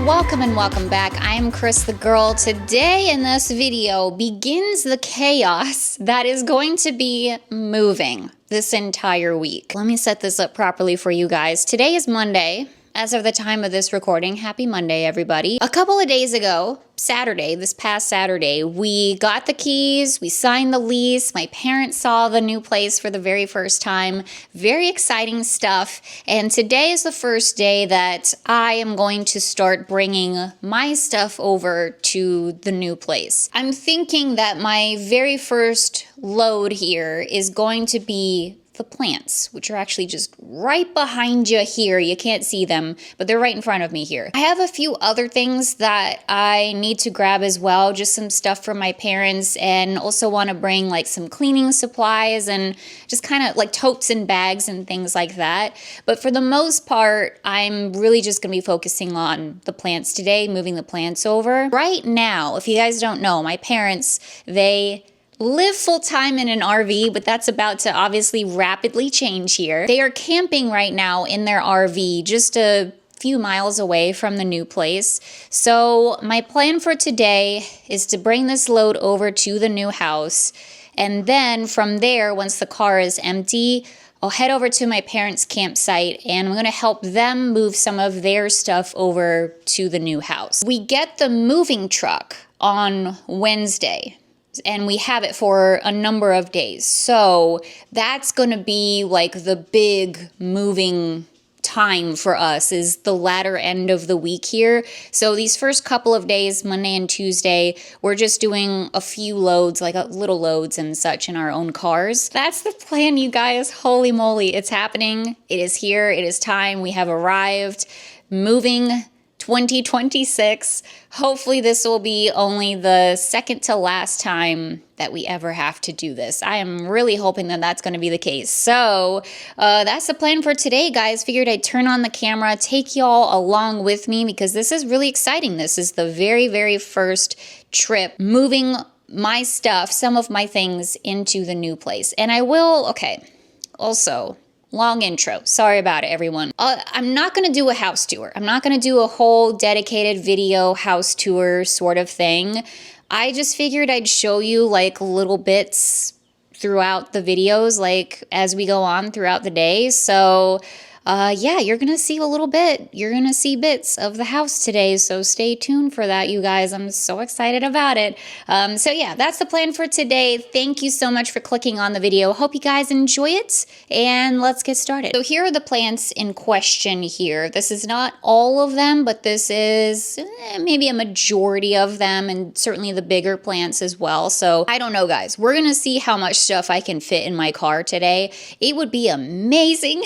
and welcome back. I am Cris the Girl. Today in this video begins the chaos that is going to be moving this entire week. Let me set this up properly for you guys. Today is Monday. As of the time of this recording, happy Monday, everybody. A couple of days ago, Saturday, this past Saturday, we got the keys, we signed the lease, my parents saw the new place for the very first time. Very exciting stuff. And today is the first day that I am going to start bringing my stuff over to the new place. I'm thinking that my very first load here is going to be the plants, which are actually just right behind you here. You can't see them, but they're right in front of me here. I have a few other things that I need to grab as well, just some stuff from my parents, and also want to bring like some cleaning supplies and just kind of like totes and bags and things like that. But for the most part, I'm really just gonna be focusing on the plants today, moving the plants over. Right now, if you guys don't know, my parents, they live full-time in an RV, but that's about to obviously rapidly change here. They are camping right now in their RV just a few miles away from the new place. So my plan for today is to bring this load over to the new house, and then from there, once the car is empty, I'll head over to my parents' campsite and I'm gonna help them move some of their stuff over to the new house. We get the moving truck on Wednesday, and we have it for a number of days. So that's gonna be like the big moving time for us, is the latter end of the week here. So these first couple of days, Monday and Tuesday, we're just doing a few loads, like little loads and such in our own cars. That's the plan, you guys. Holy moly, it's happening. It is here, it is time. We have arrived. Moving 2026. Hopefully this will be only the second to last time that we ever have to do this. I am really hoping that that's going to be the case. So that's the plan for today, guys. Figured I'd turn on the camera, take y'all along with me, because this is really exciting. This is the very, very first trip moving my stuff, some of my things, into the new place. And I will, okay, also, long intro. Sorry about it, everyone. I'm not going to do a house tour. I'm not going to do a whole dedicated video house tour sort of thing. I just figured I'd show you like little bits throughout the videos, like as we go on throughout the day. So yeah, you're going to see a little bit. You're going to see bits of the house today, so stay tuned for that, you guys. I'm so excited about it. So yeah, that's the plan for today. Thank you so much for clicking on the video. Hope you guys enjoy it, and let's get started. So here are the plants in question here. This is not all of them, but this is maybe a majority of them, and certainly the bigger plants as well. So I don't know, guys. We're going to see how much stuff I can fit in my car today. It would be amazing.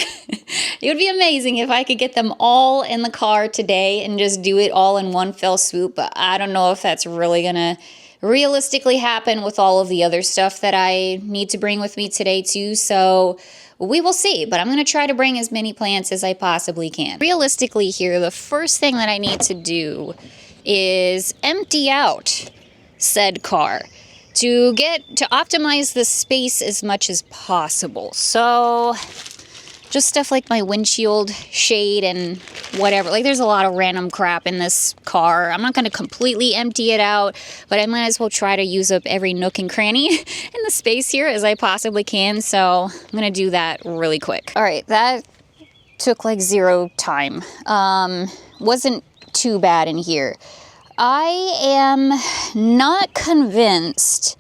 It would be amazing if I could get them all in the car today and just do it all in one fell swoop, but I don't know if that's really gonna realistically happen with all of the other stuff that I need to bring with me today too, so we will see. But I'm gonna try to bring as many plants as I possibly can. Realistically here, the first thing that I need to do is empty out said car to optimize the space as much as possible. So just stuff like my windshield shade and whatever. Like, there's a lot of random crap in this car. I'm not going to completely empty it out, but I might as well try to use up every nook and cranny in the space here as I possibly can. So I'm going to do that really quick. All right, that took like 0 time. Wasn't too bad in here. I am not convinced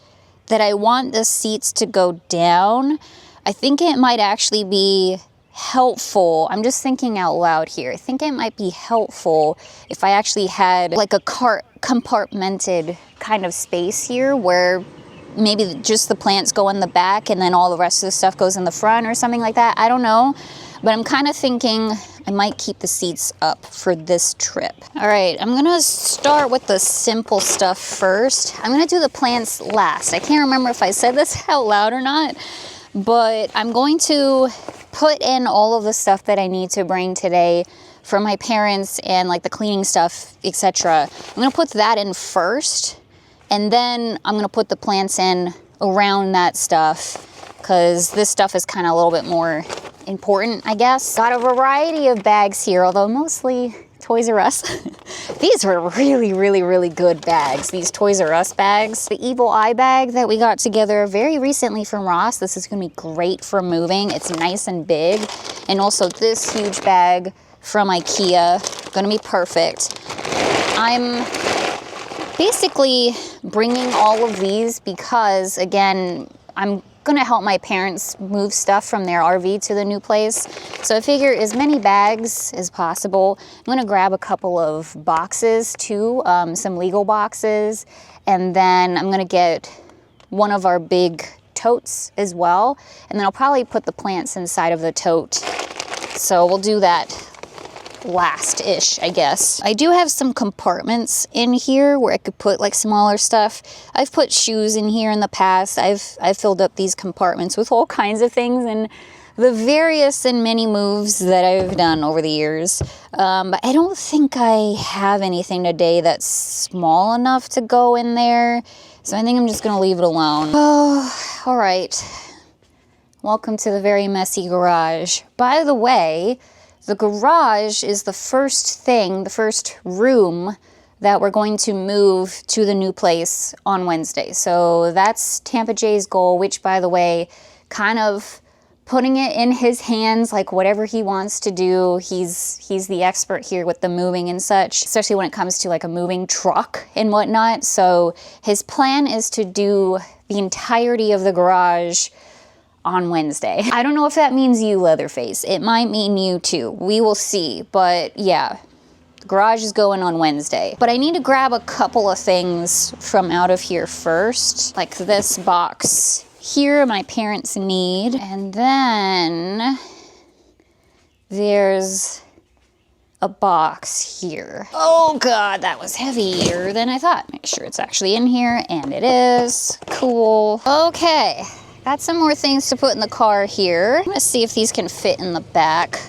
that I want the seats to go down. I think it might actually be helpful. I'm just thinking out loud here. I think it might be helpful if I actually had like a compartmented kind of space here where maybe just the plants go in the back and then all the rest of the stuff goes in the front or something like that. I don't know, but I'm kind of thinking I might keep the seats up for this trip. All right, I'm gonna start with the simple stuff first. I'm gonna do the plants last. I can't remember if I said this out loud or not, but I'm going to put in all of the stuff that I need to bring today from my parents and like the cleaning stuff, etc. I'm gonna put that in first, and then I'm gonna put the plants in around that stuff, because this stuff is kind of a little bit more important, I guess. Got a variety of bags here, although mostly Toys R Us. These were really, really, really good bags. These Toys R Us bags. The Evil Eye bag that we got together very recently from Ross. This is gonna be great for moving. It's nice and big. And also this huge bag from IKEA. Gonna be perfect. I'm basically bringing all of these because, again, I'm gonna help my parents move stuff from their RV to the new place. So I figure as many bags as possible. I'm gonna grab a couple of boxes too, some legal boxes, and then I'm gonna get one of our big totes as well. And then I'll probably put the plants inside of the tote. So we'll do that last-ish, I guess. I do have some compartments in here where I could put like smaller stuff. I've put shoes in here in the past. I've filled up these compartments with all kinds of things and the various and many moves that I've done over the years. But I don't think I have anything today that's small enough to go in there. So I think I'm just gonna leave it alone. Oh, all right. Welcome to the very messy garage. By the way, the garage is the first room that we're going to move to the new place on Wednesday. So that's Tampa J's goal, which, by the way, kind of putting it in his hands, like whatever he wants to do. He's the expert here with the moving and such, especially when it comes to like a moving truck and whatnot. So his plan is to do the entirety of the garage on Wednesday. I don't know if that means you, Leatherface. It might mean you too. We will see. But yeah, the garage is going on Wednesday. But I need to grab a couple of things from out of here first. Like this box here my parents need. And then there's a box here. Oh God, that was heavier than I thought. Make sure it's actually in here, and it is. Cool. Okay. Got some more things to put in the car here. I'm gonna see if these can fit in the back.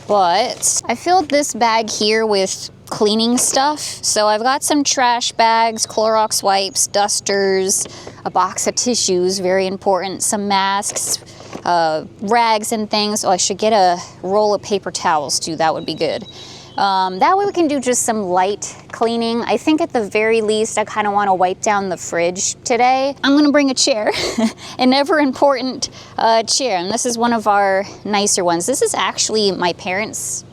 But I filled this bag here with cleaning stuff. So I've got some trash bags, Clorox wipes, dusters, a box of tissues, very important, some masks, rags and things. Oh, I should get a roll of paper towels too. That would be good. That way we can do just some light cleaning. I think at the very least, I kind of want to wipe down the fridge today. I'm going to bring a chair, an ever important chair. And this is one of our nicer ones. This is actually my parents'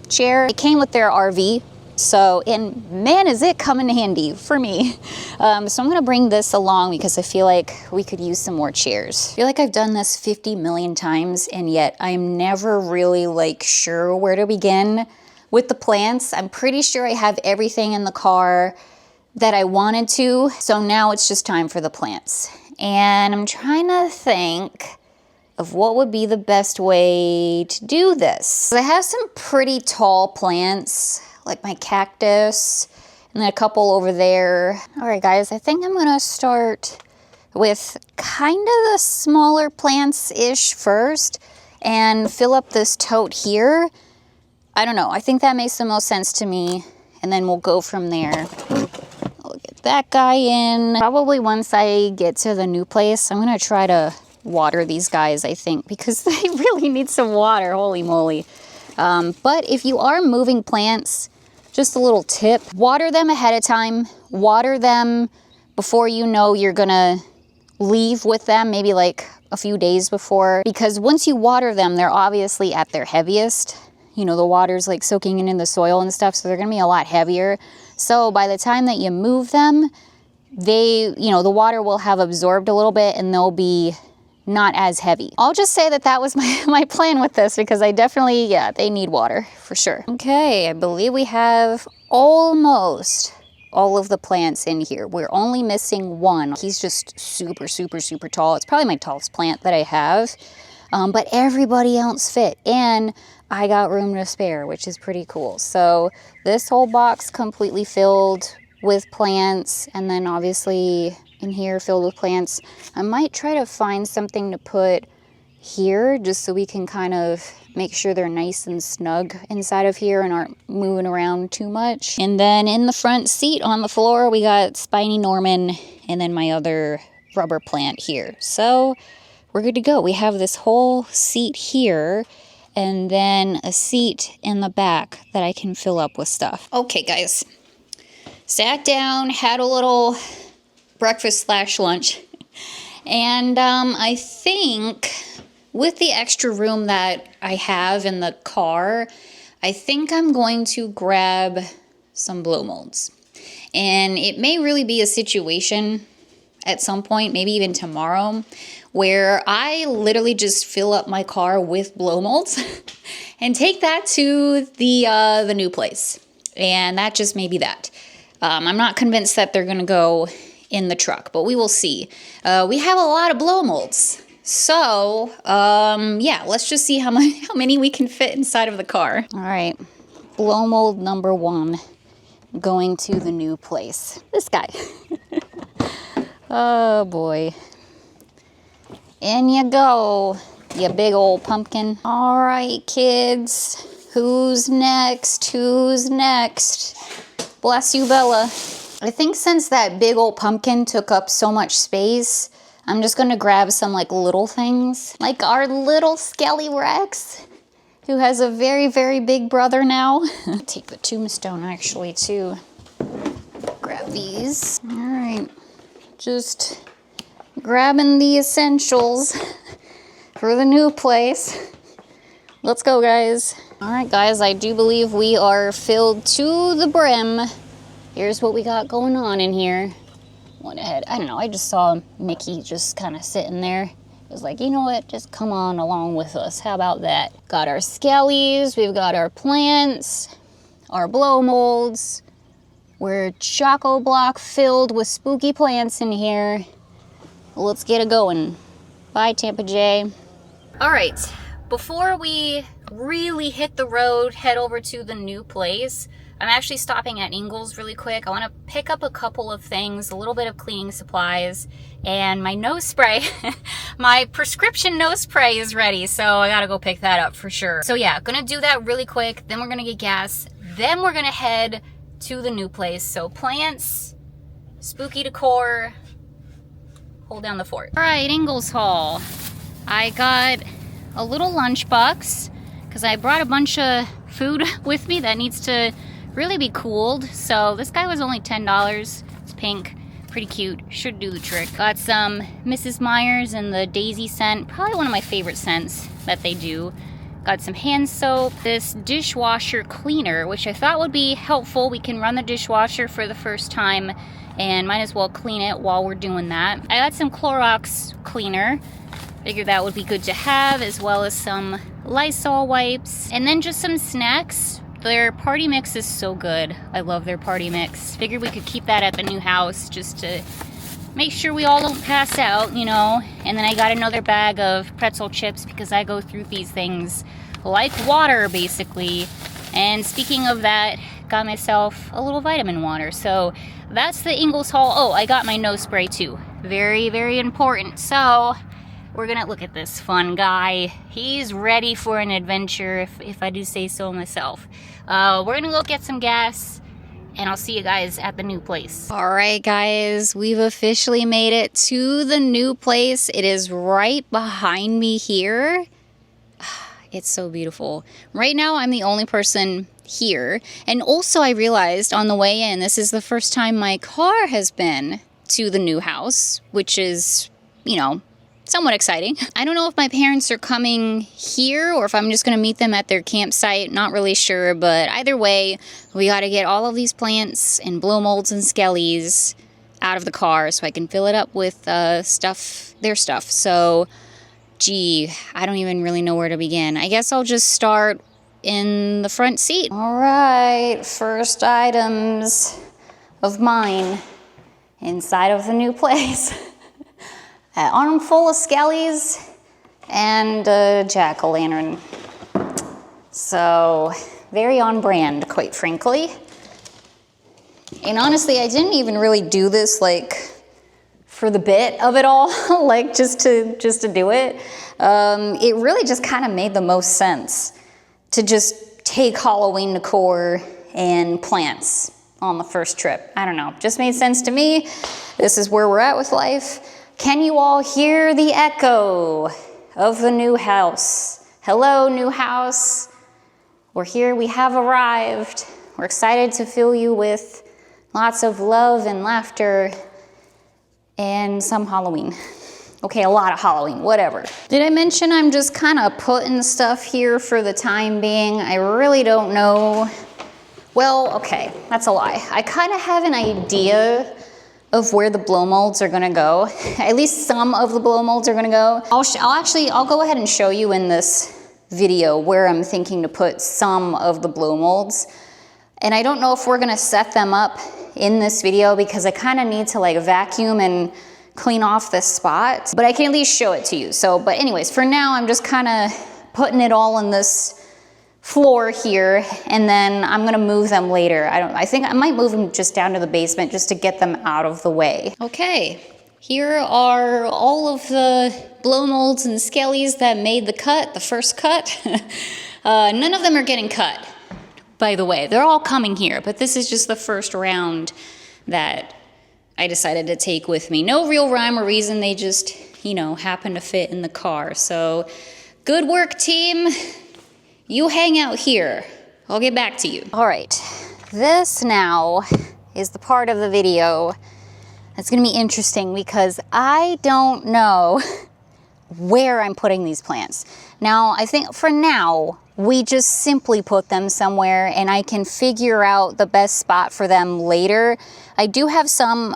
chair. It came with their RV. So, and man, is it come in handy for me. So I'm going to bring this along because I feel like we could use some more chairs. I feel like I've done this 50 million times, and yet I'm never really like sure where to begin with the plants. I'm pretty sure I have everything in the car that I wanted to. So now it's just time for the plants. And I'm trying to think of what would be the best way to do this. So I have some pretty tall plants, like my cactus, and then a couple over there. All right, guys, I think I'm gonna start with kind of the smaller plants-ish first and fill up this tote here. I don't know, I think that makes the most sense to me, and then we'll go from there. I'll get that guy in. Probably once I get to the new place, I'm gonna try to water these guys, I think, because they really need some water, holy moly. But if you are moving plants, just a little tip, water them ahead of time. Water them before you know you're gonna leave with them, maybe like a few days before, because once you water them, they're obviously at their heaviest. You know, the water's like soaking in the soil and stuff, so they're gonna be a lot heavier. So by the time that you move them, they, you know, the water will have absorbed a little bit and they'll be not as heavy. I'll just say that that was my plan with this, because I definitely, yeah, they need water for sure. Okay, I believe we have almost all of the plants in here. We're only missing one. He's just super, super, super tall. It's probably my tallest plant that I have, but everybody else fit. And I got room to spare, which is pretty cool. So this whole box completely filled with plants, and then obviously in here filled with plants. I might try to find something to put here just so we can kind of make sure they're nice and snug inside of here and aren't moving around too much. And then in the front seat on the floor, we got Spiny Norman and then my other rubber plant here. So we're good to go. We have this whole seat here. and then a seat in the back that I can fill up with stuff. Okay, guys. Sat down, had a little breakfast / lunch, and I think with the extra room that I have in the car, I think I'm going to grab some blow molds. And it may really be a situation at some point, maybe even tomorrow, where I literally just fill up my car with blow molds and take that to the new place. And that just may be that. I'm not convinced that they're gonna go in the truck, but we will see. We have a lot of blow molds. So, yeah, let's just see how many we can fit inside of the car. All right, blow mold number 1, going to the new place. This guy. Oh boy. In you go, you big old pumpkin. All right, kids, who's next? Who's next? Bless you, Bella. I think since that big old pumpkin took up so much space, I'm just gonna grab some like little things, like our little Skelly Rex, who has a very, very big brother now. Take the tombstone actually too. Grab these. All right, just grabbing the essentials for the new place. Let's go, guys. All right, guys, I do believe we are filled to the brim. Here's what we got going on in here. Went ahead, I don't know, I just saw Mickey just kind of sitting there. It was like, you know what, just come on along with us. How about that? Got our skellies, we've got our plants, our blow molds. We're choco-block filled with spooky plants in here. Let's get it going. Bye, Tampa J. All right, before we really hit the road, head over to the new place, I'm actually stopping at Ingles really quick. I want to pick up a couple of things, a little bit of cleaning supplies, and my nose spray. My prescription nose spray is ready, so I gotta go pick that up for sure. So yeah, gonna do that really quick, then we're gonna get gas, then we're gonna head to the new place. So plants, spooky decor, hold down the fort. All right, Ingles Hall. I got a little lunchbox because I brought a bunch of food with me that needs to really be cooled. So this guy was only $10. It's pink, pretty cute, should do the trick. Got some Mrs. Meyer's in the Daisy scent, probably one of my favorite scents that they do. Got some hand soap, this dishwasher cleaner, which I thought would be helpful. We can run the dishwasher for the first time and might as well clean it while we're doing that. I got some Clorox cleaner. Figured that would be good to have, as well as some Lysol wipes. And then just some snacks. Their party mix is so good. I love their party mix. Figured we could keep that at the new house just to make sure we all don't pass out, you know. And then I got another bag of pretzel chips because I go through these things like water, basically. And speaking of that, got myself a little vitamin water. So that's the Ingles Hall. Oh, I got my nose spray too. Very, very important. So we're gonna look at this fun guy. He's ready for an adventure, if I do say so myself. We're gonna go get some gas, and I'll see you guys at the new place. All right, guys, we've officially made it to the new place. It is right behind me here. It's so beautiful. Right now, I'm the only person here. And also, I realized on the way in, this is the first time my car has been to the new house, which is, you know, somewhat exciting. I don't know if my parents are coming here or if I'm just gonna meet them at their campsite. Not really sure, but either way, we gotta get all of these plants and blow molds and skellies out of the car so I can fill it up with their stuff. So, gee, I don't even really know where to begin. I guess I'll just start in the front seat. All right, first items of mine inside of the new place. An armful of skellies and a jack-o'-lantern. So, very on brand, quite frankly. And honestly, I didn't even really do this like for the bit of it all, like just to do it. It really just kind of made the most sense to just take Halloween decor and plants on the first trip. I don't know, just made sense to me. This is where we're at with life. Can you all hear the echo of the new house? Hello, new house. We're here, we have arrived. We're excited to fill you with lots of love and laughter and some Halloween. Okay, a lot of Halloween, whatever. Did I mention I'm just kind of putting stuff here for the time being? I really don't know. Well, okay, that's a lie. I kind of have an idea of where the blow molds are gonna go. At least some of the blow molds are gonna go. I'll go ahead and show you in this video where I'm thinking to put some of the blow molds. And I don't know if we're gonna set them up in this video because I kind of need to like vacuum and clean off this spot, but I can at least show it to you. So, but anyways, for now, I'm just kind of putting it all in this floor here, and then I'm gonna move them later. I think I might move them just down to the basement just to get them out of the way. Okay, here are all of the blow molds and skellies that made the cut, the first cut. None of them are getting cut, by the way. They're all coming here, but this is just the first round that I decided to take with me. No real rhyme or reason, they just, you know, happen to fit in the car. So, good work, team. You hang out here. I'll get back to you. All right, this now is the part of the video that's gonna be interesting because I don't know where I'm putting these plants. Now, I think for now, we just simply put them somewhere and I can figure out the best spot for them later. I do have some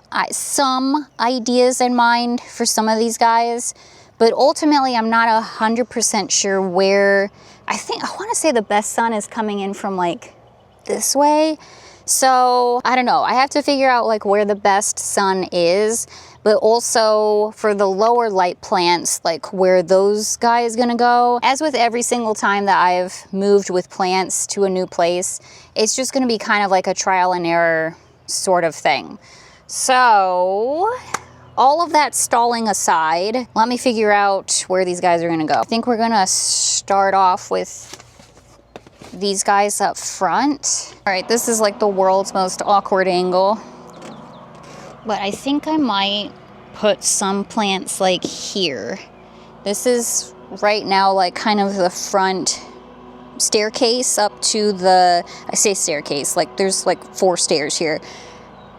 ideas in mind for some of these guys, but ultimately I'm not 100% sure where. I want to say the best sun is coming in from like this way. So I don't know. I have to figure out like where the best sun is, but also for the lower light plants, like where those guys gonna go. As with every single time that I've moved with plants to a new place, it's just gonna be kind of like a trial and error sort of thing. So all of that stalling aside, let me figure out where these guys are gonna go. I think we're gonna start off with these guys up front. All right, this is like the world's most awkward angle. But I think I might put some plants like here. This is right now like kind of the front staircase up to the, I say staircase, like there's like 4 stairs here.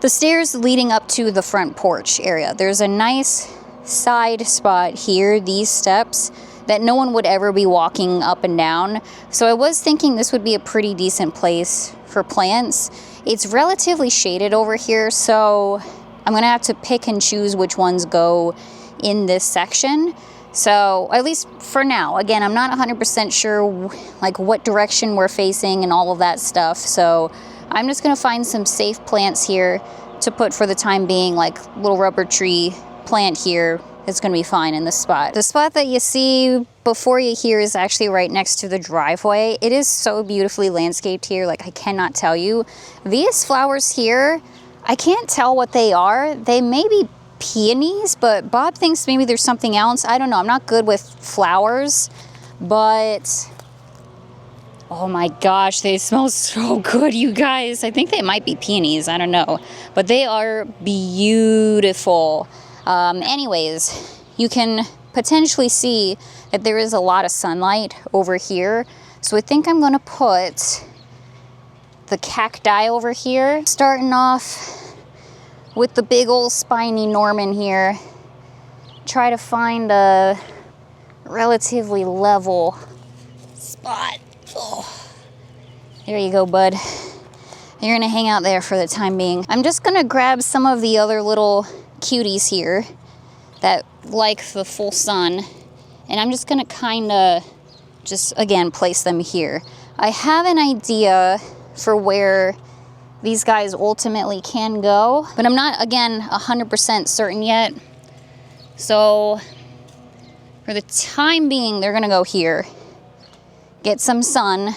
The stairs leading up to the front porch area. There's a nice side spot here, these steps, that no one would ever be walking up and down. So I was thinking this would be a pretty decent place for plants. It's relatively shaded over here, so I'm gonna have to pick and choose which ones go in this section. So at least for now, again, I'm not 100% sure like what direction we're facing and all of that stuff. So I'm just gonna find some safe plants here to put for the time being, like little rubber tree plant here. It's gonna be fine in this spot. The spot that you see before you here is actually right next to the driveway. It is so beautifully landscaped here, like I cannot tell you. These flowers here, I can't tell what they are. They may be peonies, but Bob thinks maybe there's something else. I don't know, I'm not good with flowers, but oh my gosh, they smell so good, you guys. I think they might be peonies, I don't know, but they are beautiful. Anyways, you can potentially see that there is a lot of sunlight over here. So I think I'm gonna put the cacti over here, starting off with the big old spiny Norman here. Try to find a relatively level spot. Oh. There you go, bud. You're gonna hang out there for the time being. I'm just gonna grab some of the other little cuties here that like the full sun, and I'm just gonna kinda just again place them here. I have an idea for where these guys ultimately can go, but I'm not, again, 100% certain yet. So for the time being, they're gonna go here, get some sun,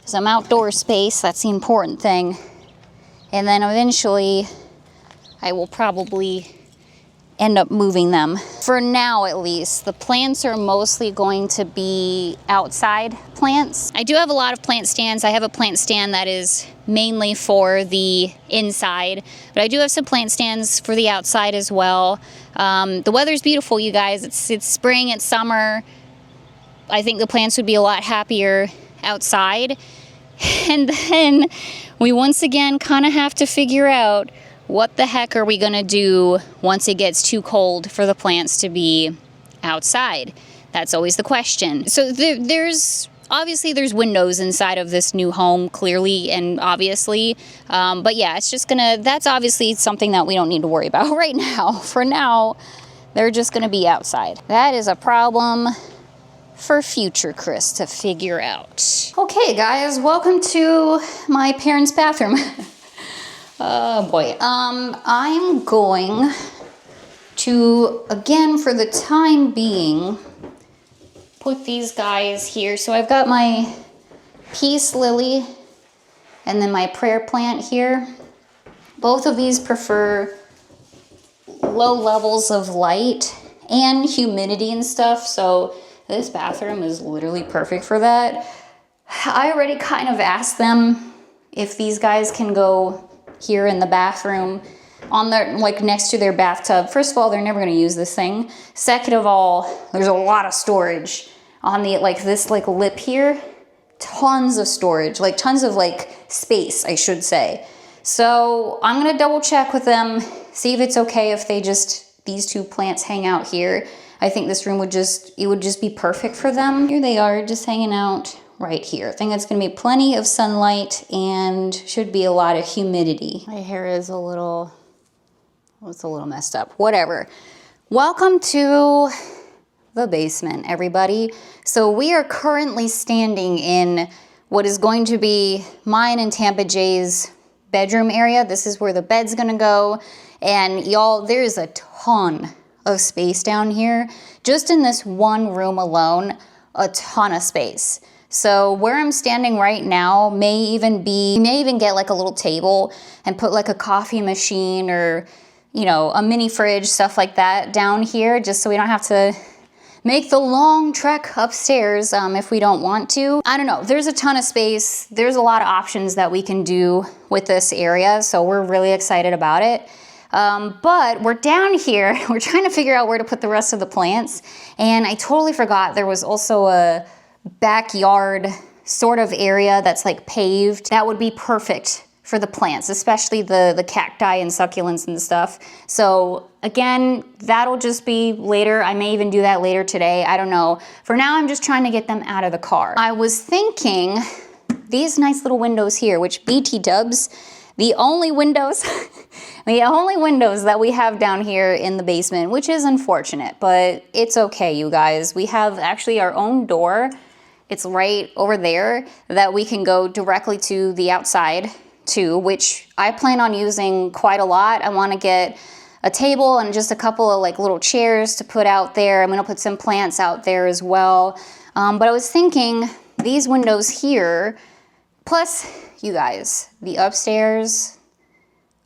some outdoor space, that's the important thing, and then eventually I will probably end up moving them. For now, at least, the plants are mostly going to be outside plants. I do have a lot of plant stands. I have a plant stand that is mainly for the inside, but I do have some plant stands for the outside as well. The weather's beautiful, you guys. It's spring, it's summer. I think the plants would be a lot happier outside. And then we once again kind of have to figure out what the heck are we gonna do once it gets too cold for the plants to be outside. That's always the question. So there's windows inside of this new home, clearly and obviously. But yeah, that's obviously something that we don't need to worry about right now. For now, they're just gonna be outside. That is a problem for future Cris to figure out. Okay guys, welcome to my parents' bathroom. Oh boy. I'm going to, again, for the time being, put these guys here. So I've got my peace lily and then my prayer plant here. Both of these prefer low levels of light and humidity and stuff, so this bathroom is literally perfect for that. I already kind of asked them if these guys can go here in the bathroom on their, like, next to their bathtub. First of all, they're never gonna use this thing. Second of all, there's a lot of storage on the, like, this, like, lip here. Tons of storage, like tons of, like, space, I should say. So I'm gonna double check with them, see if it's okay if they just, these two plants hang out here. I think this room would just be perfect for them. Here they are, just hanging out right here. I think it's gonna be plenty of sunlight and should be a lot of humidity. My hair is it's a little messed up, whatever. Welcome to the basement, everybody. So we are currently standing in what is going to be mine and Tampa Jay's bedroom area. This is where the bed's gonna go. And y'all, there's a ton of space down here. Just in this one room alone, a ton of space. So where I'm standing right now may even get like a little table and put like a coffee machine or, you know, a mini fridge, stuff like that down here, just so we don't have to make the long trek upstairs if we don't want to. I don't know, there's a ton of space. There's a lot of options that we can do with this area, so we're really excited about it. But we're down here, we're trying to figure out where to put the rest of the plants, and I totally forgot there was also a backyard sort of area that's like paved. That would be perfect for the plants, especially the cacti and succulents and stuff. So again, that'll just be later. I may even do that later today, I don't know. For now, I'm just trying to get them out of the car. I was thinking these nice little windows here, which BT dubs, the only windows that we have down here in the basement, which is unfortunate, but it's okay, you guys. We have actually our own door. It's right over there that we can go directly to the outside too, which I plan on using quite a lot. I want to get a table and just a couple of like little chairs to put out there. I'm gonna put some plants out there as well. But I was thinking these windows here, plus you guys, the upstairs,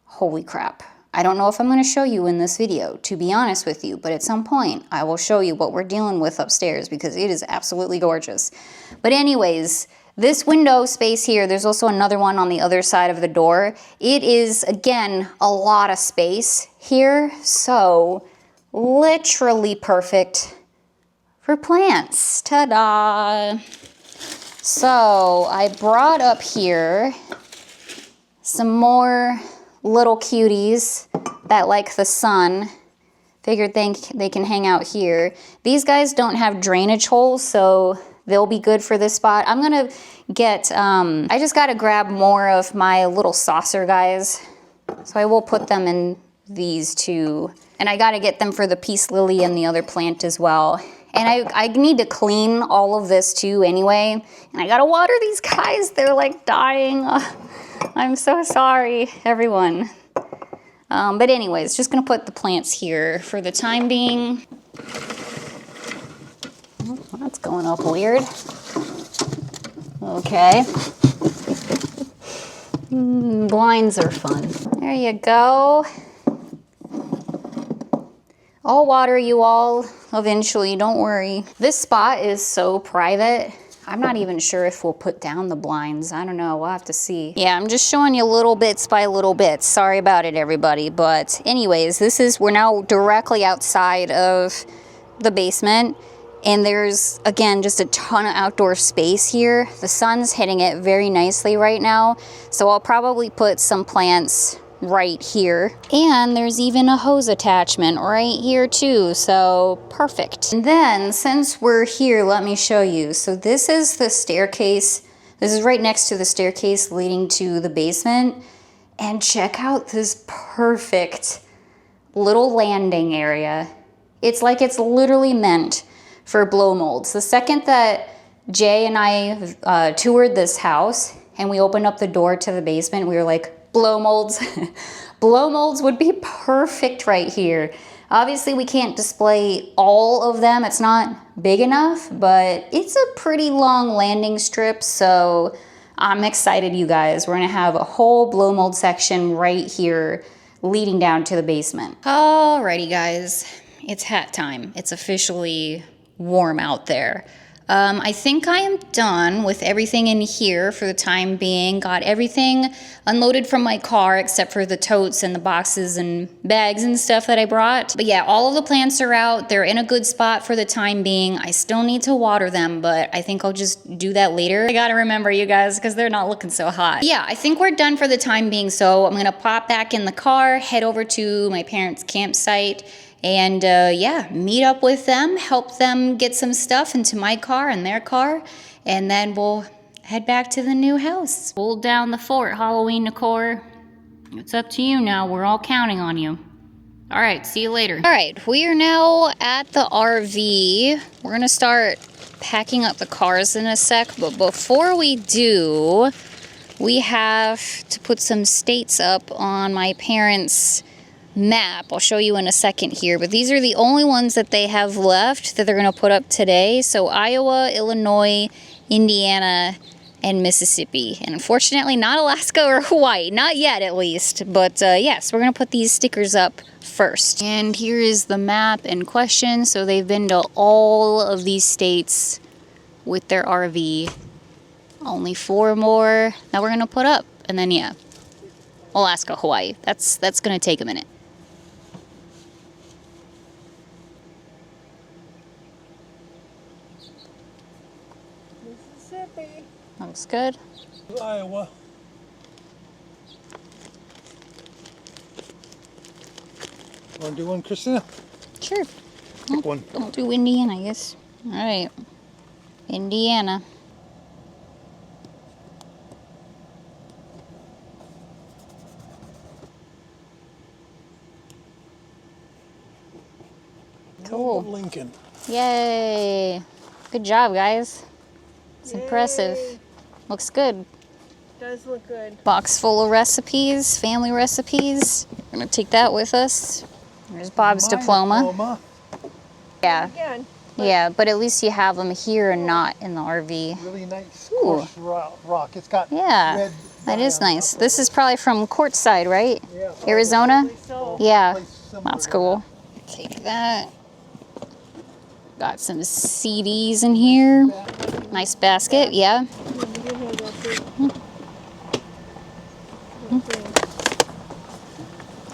holy crap. I don't know if I'm gonna show you in this video, to be honest with you, but at some point I will show you what we're dealing with upstairs because it is absolutely gorgeous. But anyways, this window space here, there's also another one on the other side of the door. It is, again, a lot of space here, so literally perfect for plants. Ta-da! So I brought up here some more little cuties that like the sun. Figured they can hang out here. These guys don't have drainage holes, so they'll be good for this spot. I'm gonna get, I just gotta grab more of my little saucer guys. So I will put them in these two. And I gotta get them for the peace lily and the other plant as well. And I need to clean all of this too anyway. And I gotta water these guys, they're like dying. I'm so sorry, everyone. But anyways, just gonna put the plants here for the time being. Oh, that's going up weird. Okay. Blinds are fun. There you go. I'll water you all eventually, don't worry. This spot is so private. I'm not even sure if we'll put down the blinds. I don't know, we'll have to see. Yeah, I'm just showing you little bits by little bits. Sorry about it, everybody. But anyways, we're now directly outside of the basement. And there's, again, just a ton of outdoor space here. The sun's hitting it very nicely right now, so I'll probably put some plants right here. And there's even a hose attachment right here too, so perfect. And then, since we're here, let me show you. So this is the staircase. This is right next to the staircase leading to the basement. And check out this perfect little landing area. It's like it's literally meant for blow molds. The second that Jay and I toured this house and we opened up the door to the basement, we were like, blow molds. Blow molds would be perfect right here. Obviously, we can't display all of them. It's not big enough, but it's a pretty long landing strip, so I'm excited, you guys. We're gonna have a whole blow mold section right here leading down to the basement. Alrighty, guys, it's hat time. It's officially warm out there. I think I am done with everything in here for the time being. Got everything unloaded from my car except for the totes and the boxes and bags and stuff that I brought. But yeah, all of the plants are out. They're in a good spot for the time being. I still need to water them, but I think I'll just do that later. I gotta remember, you guys, because they're not looking so hot. Yeah, I think we're done for the time being, so I'm gonna pop back in the car, head over to my parents' campsite, and yeah, meet up with them, help them get some stuff into my car and their car, and then we'll head back to the new house. Hold down the fort, Halloween decor. It's up to you now. We're all counting on you. All right, see you later. All right, we are now at the RV. We're gonna start packing up the cars in a sec, but before we do, we have to put some states up on my parents' map. I'll show you in a second here, but these are the only ones that they have left that they're going to put up today. So Iowa, Illinois, Indiana, and Mississippi. And unfortunately not Alaska or Hawaii. Not yet, at least. But yes, we're going to put these stickers up first. And here is the map in question. So they've been to all of these states with their RV. Only 4 more that we're going to put up. And then yeah, Alaska, Hawaii. That's going to take a minute. Mississippi. Looks good. Iowa. Want to do one, Christina? Sure. Pick one. I'll do Indiana, I guess. All right. Indiana. Cool. Lincoln. Yay. Good job, guys. It's impressive. Looks good. Does look good. Box full of recipes, family recipes. We're gonna take that with us. There's Bob's diploma. Yeah. Again. Yeah, but at least you have them here and not in the RV. Really nice coarse rock. It's got Yeah, that is nice. This is probably from Courtside, right? Yeah. Arizona? So Yeah, that's cool. Take that. Got some CDs in here. Nice basket, yeah.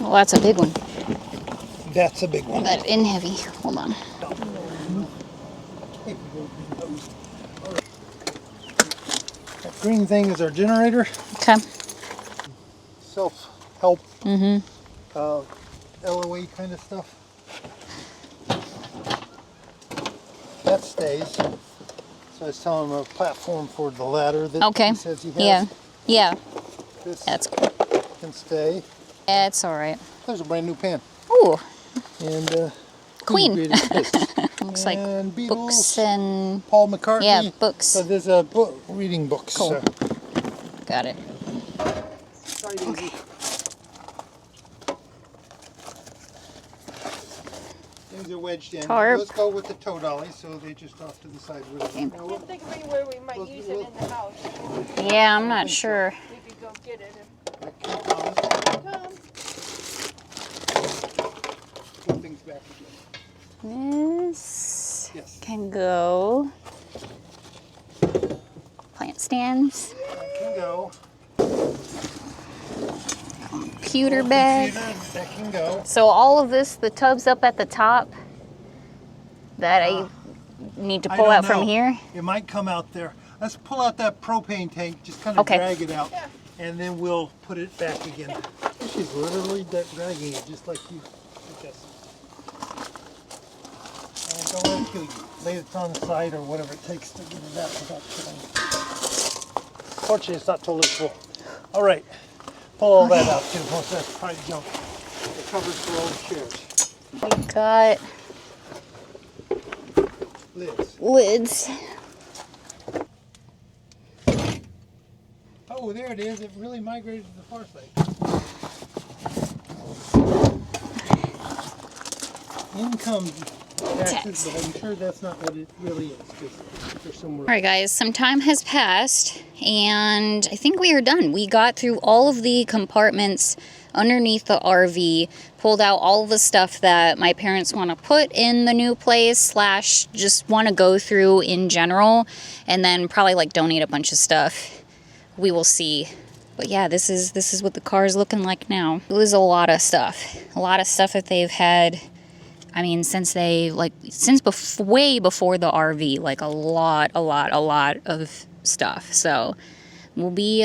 Well, that's a big one. That's a big one. That in heavy. Hold on. That green thing is our generator. Okay. Self-help. LOA kind of stuff. That stays. So I was telling him a platform for the ladder that he says he has. Yeah. Yeah. This That's cool. can stay. Yeah, it's all right. There's a brand new pan. Ooh. And Queen. Looks like Beatles, books and Paul McCartney. yeah, books. So there's a book, reading books. Cool. Got it. Okay. Things are wedged in. Tarp. Let's go with the tow dolly, so they just off to the side. Okay. I can't think of anywhere we might use it in the house. Yeah, I'm not sure. We could go get it. Come. Put things back again. This Yes. can go. Plant stands. That can go. Computer bag. That can go. So all of this, the tub's up at the top that I need to I pull don't out from know. here? It might come out there. Let's pull out that propane tank, just kind of Okay. drag it out, and then we'll put it back again. She's literally dragging it just like you. I guess. And don't let it kill you. Lay it on the side or whatever it takes to get it out without killing you. Fortunately, it's not totally full. All right, pull all that out too. Most of that's probably junk. The covers for old chairs. We got lids. Oh, there it is. It really migrated to the far side. Income taxes, but I'm sure that's not what it really is. Because there's somewhere. All right, guys, some time has passed, and I think we are done. We got through all of the compartments underneath the RV, pulled out all of the stuff that my parents want to put in the new place / just want to go through in general, and then probably like donate a bunch of stuff. We will see. But yeah, this is what the car is looking like now. It was a lot of stuff that they've had. I mean, since way before the RV, like a lot of stuff. So we'll be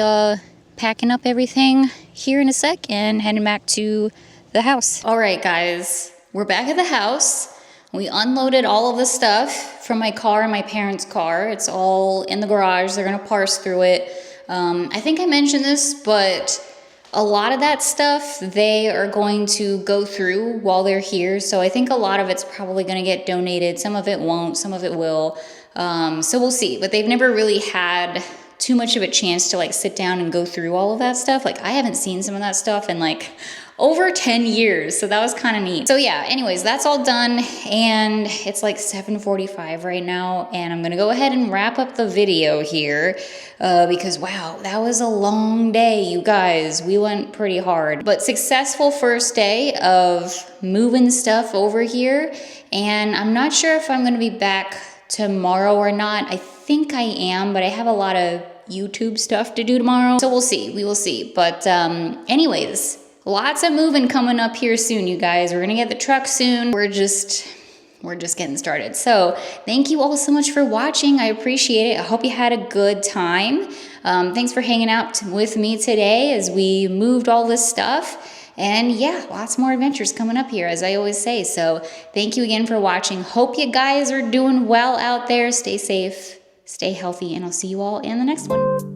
packing up everything here in a sec and heading back to the house. All right, guys, we're back at the house. We unloaded all of the stuff from my car and my parents' car. It's all in the garage. They're gonna parse through it. I think I mentioned this, but a lot of that stuff they are going to go through while they're here. So I think a lot of it's probably going to get donated. Some of it won't, some of it will. So we'll see. But they've never really had too much of a chance to like sit down and go through all of that stuff. Like I haven't seen some of that stuff in like over 10 years. So that was kind of neat. So yeah, anyways, that's all done. And it's like 7:45 right now. And I'm going to go ahead and wrap up the video here because wow, that was a long day, you guys. We went pretty hard, but successful first day of moving stuff over here. And I'm not sure if I'm going to be back tomorrow or not. I think I am, but I have a lot of YouTube stuff to do tomorrow. So we'll see, we will see. But anyways, lots of moving coming up here soon, you guys. We're gonna get the truck soon. We're just getting started. So thank you all so much for watching. I appreciate it. I hope you had a good time. Thanks for hanging out with me today as we moved all this stuff. And yeah, lots more adventures coming up here, as I always say. So thank you again for watching. Hope you guys are doing well out there. Stay safe, stay healthy, and I'll see you all in the next one.